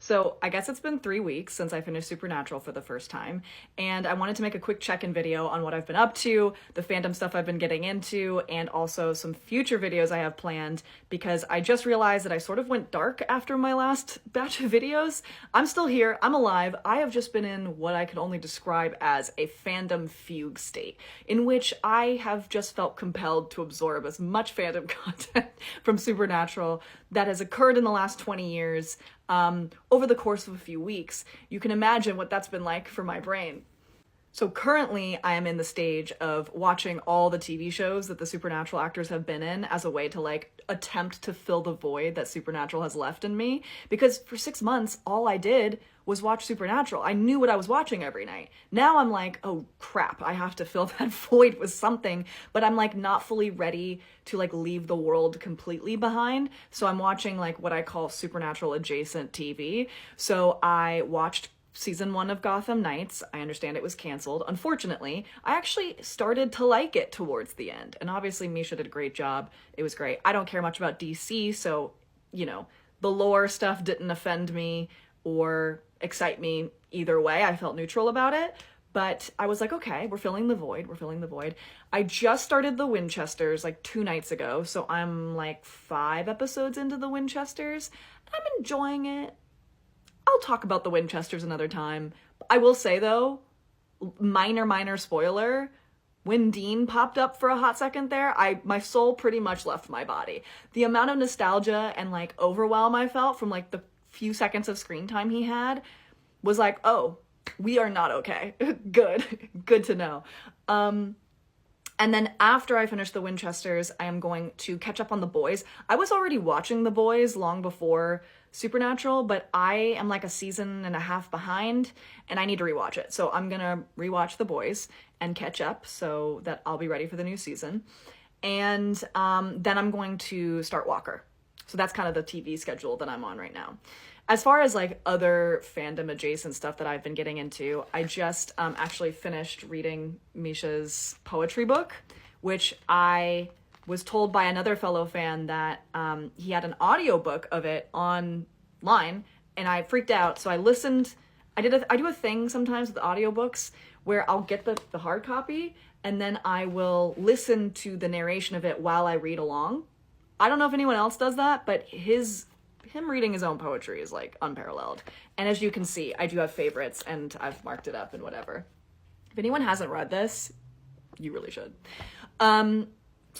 So I guess it's been 3 weeks since I finished Supernatural for the first time, and I wanted to make a quick check-in video on what I've been up to, the fandom stuff I've been getting into, and also some future videos I have planned, because I just realized that I sort of went dark after my last batch of videos. I'm still here, I'm alive, I have just been in what I can only describe as a fandom fugue state, in which I have just felt compelled to absorb as much fandom content from Supernatural that has occurred in the last 20 years over the course of a few weeks. You can imagine what that's been like for my brain. So currently, I am in the stage of watching all the TV shows that the Supernatural actors have been in as a way to attempt to fill the void that Supernatural has left in me. Because for 6 months, all I did was watch Supernatural. I knew what I was watching every night. Now I'm like, oh crap, I have to fill that void with something, but I'm not fully ready to leave the world completely behind. So I'm watching what I call Supernatural adjacent TV. So I watched season 1 of Gotham Knights. I understand it was canceled. Unfortunately, I actually started to like it towards the end. And obviously Misha did a great job. It was great. I don't care much about DC, so, the lore stuff didn't offend me or excite me either way. I felt neutral about it. But I was like, okay, we're filling the void. We're filling the void. I just started the Winchesters 2 nights ago. So I'm 5 episodes into the Winchesters. I'm enjoying it. I'll talk about the Winchesters another time. I will say though, minor spoiler, when Dean popped up for a hot second there, my soul pretty much left my body. The amount of nostalgia and overwhelm I felt from the few seconds of screen time he had was oh, we are not okay. Good to know. And then after I finish the Winchesters, I am going to catch up on The Boys. I was already watching The Boys long before Supernatural, but I am a season and a half behind and I need to rewatch it. So I'm gonna rewatch The Boys and catch up so that I'll be ready for the new season. And then I'm going to start Walker. So that's kind of the TV schedule that I'm on right now. As far as other fandom adjacent stuff that I've been getting into, I just actually finished reading Misha's poetry book, which I was told by another fellow fan that he had an audiobook of it online, and I freaked out. So I listened. I do a thing sometimes with audiobooks where I'll get the hard copy and then I will listen to the narration of it while I read along. I don't know if anyone else does that, but him reading his own poetry is unparalleled. And as you can see, I do have favorites and I've marked it up and whatever. If anyone hasn't read this, you really should. So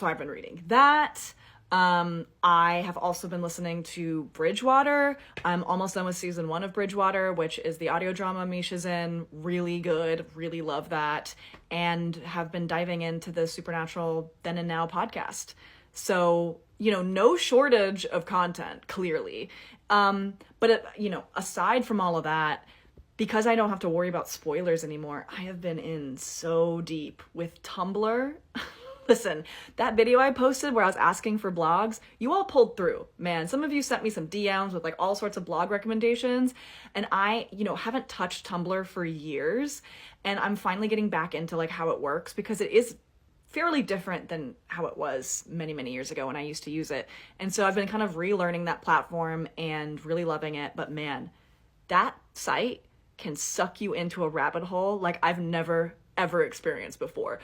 I've been reading that. I have also been listening to Bridgewater. I'm almost done with season 1 of Bridgewater, which is the audio drama Misha's in. Really good. Really love that. And have been diving into the Supernatural Then and Now podcast. So, no shortage of content, clearly. But, aside from all of that, because I don't have to worry about spoilers anymore, I have been in so deep with Tumblr. Listen, that video I posted where I was asking for blogs, you all pulled through. Man, some of you sent me some DMs with all sorts of blog recommendations, and I, haven't touched Tumblr for years, and I'm finally getting back into how it works, because it is fairly different than how it was many years ago when I used to use it. And so I've been kind of relearning that platform and really loving it. But man, that site can suck you into a rabbit hole like I've never, ever experienced before.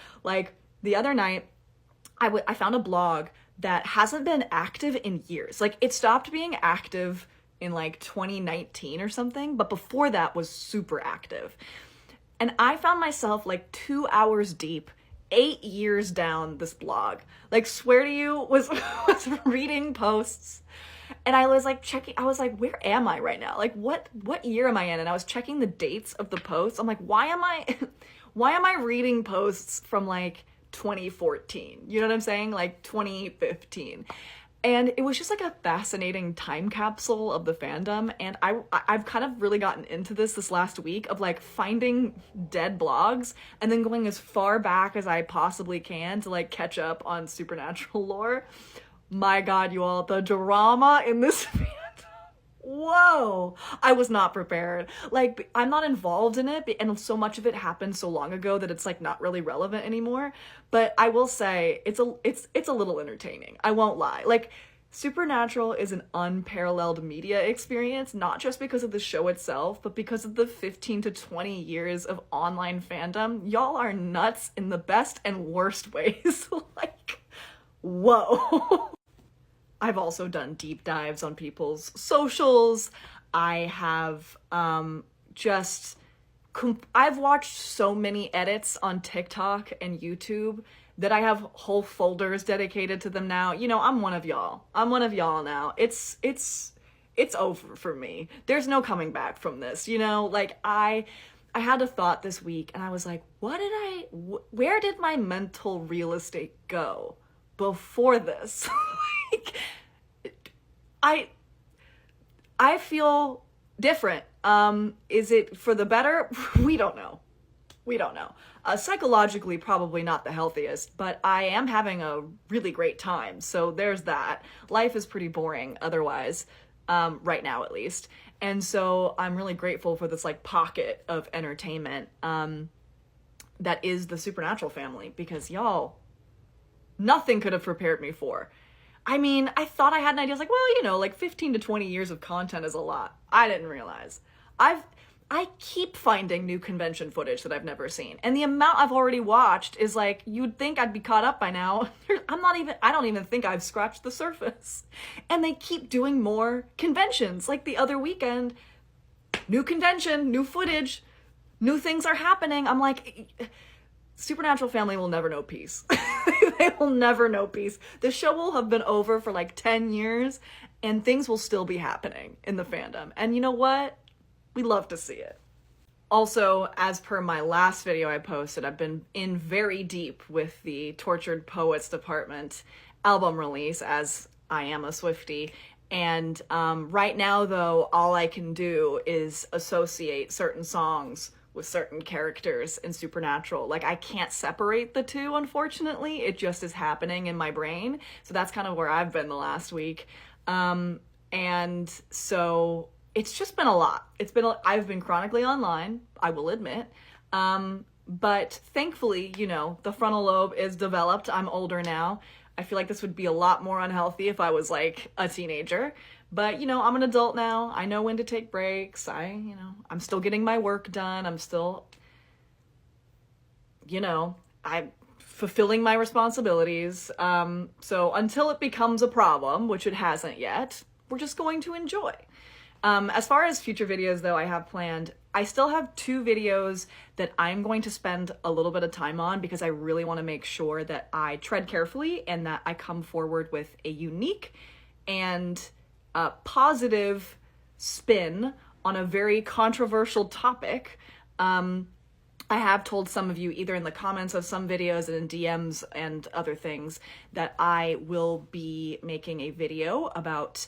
The other night, I found a blog that hasn't been active in years. It stopped being active in 2019 or something, but before that was super active. And I found myself 2 hours deep 8 years down this blog. Swear to you, was reading posts, and I was checking. I was where am I right now? What year am I in? And I was checking the dates of the posts. I'm why am I reading posts from 2014? You know what I'm saying? 2015. And it was just a fascinating time capsule of the fandom. And I've kind of really gotten into this last week of finding dead blogs and then going as far back as I possibly can to catch up on Supernatural lore. My God, you all, the drama in this fandom. Whoa, I was not prepared. I'm not involved in it, and so much of it happened so long ago that it's not really relevant anymore. But I will say it's a little entertaining. I won't lie. Supernatural is an unparalleled media experience, not just because of the show itself, but because of the 15 to 20 years of online fandom. Y'all are nuts in the best and worst ways. Like, whoa. I've also done deep dives on people's socials. I have I've watched so many edits on TikTok and YouTube that I have whole folders dedicated to them now. You know, I'm one of y'all. I'm one of y'all now. It's over for me. There's no coming back from this, you know? Like, I had a thought this week and I was like, where did my mental real estate go before this? Like, I feel different. Is it for the better? We don't know. We don't know. Psychologically, probably not the healthiest, but I am having a really great time. So there's that. Life is pretty boring otherwise, right now at least. And so I'm really grateful for this like pocket of entertainment that is the Supernatural family, because y'all, nothing could have prepared me for. I mean, I thought I had an idea. I was like, well, you know, like 15 to 20 years of content is a lot. I didn't realize. I keep finding new convention footage that I've never seen. And the amount I've already watched is like, you'd think I'd be caught up by now. I don't even think I've scratched the surface. And they keep doing more conventions. Like the other weekend, new convention, new footage, new things are happening. I'm like, Supernatural family will never know peace. They will never know peace. The show will have been over for like 10 years and things will still be happening in the fandom. And you know what? We love to see it. Also, as per my last video I posted, I've been in very deep with the Tortured Poets Department album release, as I am a Swiftie. And right now, though, all I can do is associate certain songs with certain characters in Supernatural. Like, I can't separate the two, unfortunately. It just is happening in my brain. So that's kind of where I've been the last week. And so it's just been a lot. I've been chronically online, I will admit. But thankfully, you know, the frontal lobe is developed. I'm older now. I feel like this would be a lot more unhealthy if I was like a teenager. But, you know, I'm an adult now. I know when to take breaks. I'm still getting my work done. I'm still, you know, I'm fulfilling my responsibilities. So until it becomes a problem, which it hasn't yet, we're just going to enjoy. As far as future videos, though, I have planned, I still have 2 videos that I'm going to spend a little bit of time on because I really want to make sure that I tread carefully and that I come forward with a unique and positive spin on a very controversial topic. I have told some of you, either in the comments of some videos and in DMs and other things, that I will be making a video about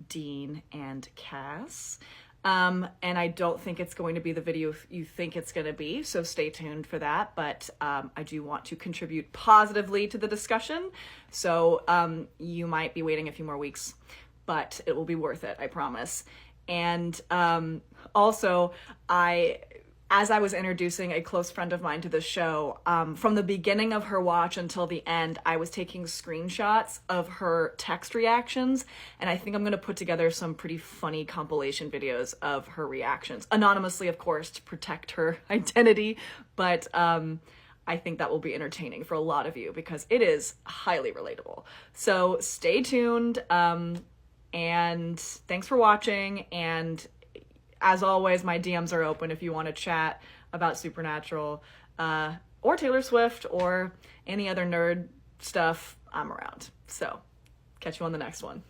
Dean and Cass. And I don't think it's going to be the video you think it's going to be, so stay tuned for that. But I do want to contribute positively to the discussion, so you might be waiting a few more weeks, but it will be worth it, I promise. And also, as I was introducing a close friend of mine to the show, from the beginning of her watch until the end, I was taking screenshots of her text reactions, and I think I'm going to put together some pretty funny compilation videos of her reactions. Anonymously, of course, to protect her identity, but I think that will be entertaining for a lot of you because it is highly relatable. So stay tuned, and thanks for watching, and as always, my DMs are open if you want to chat about Supernatural, or Taylor Swift, or any other nerd stuff. I'm around. So, catch you on the next one.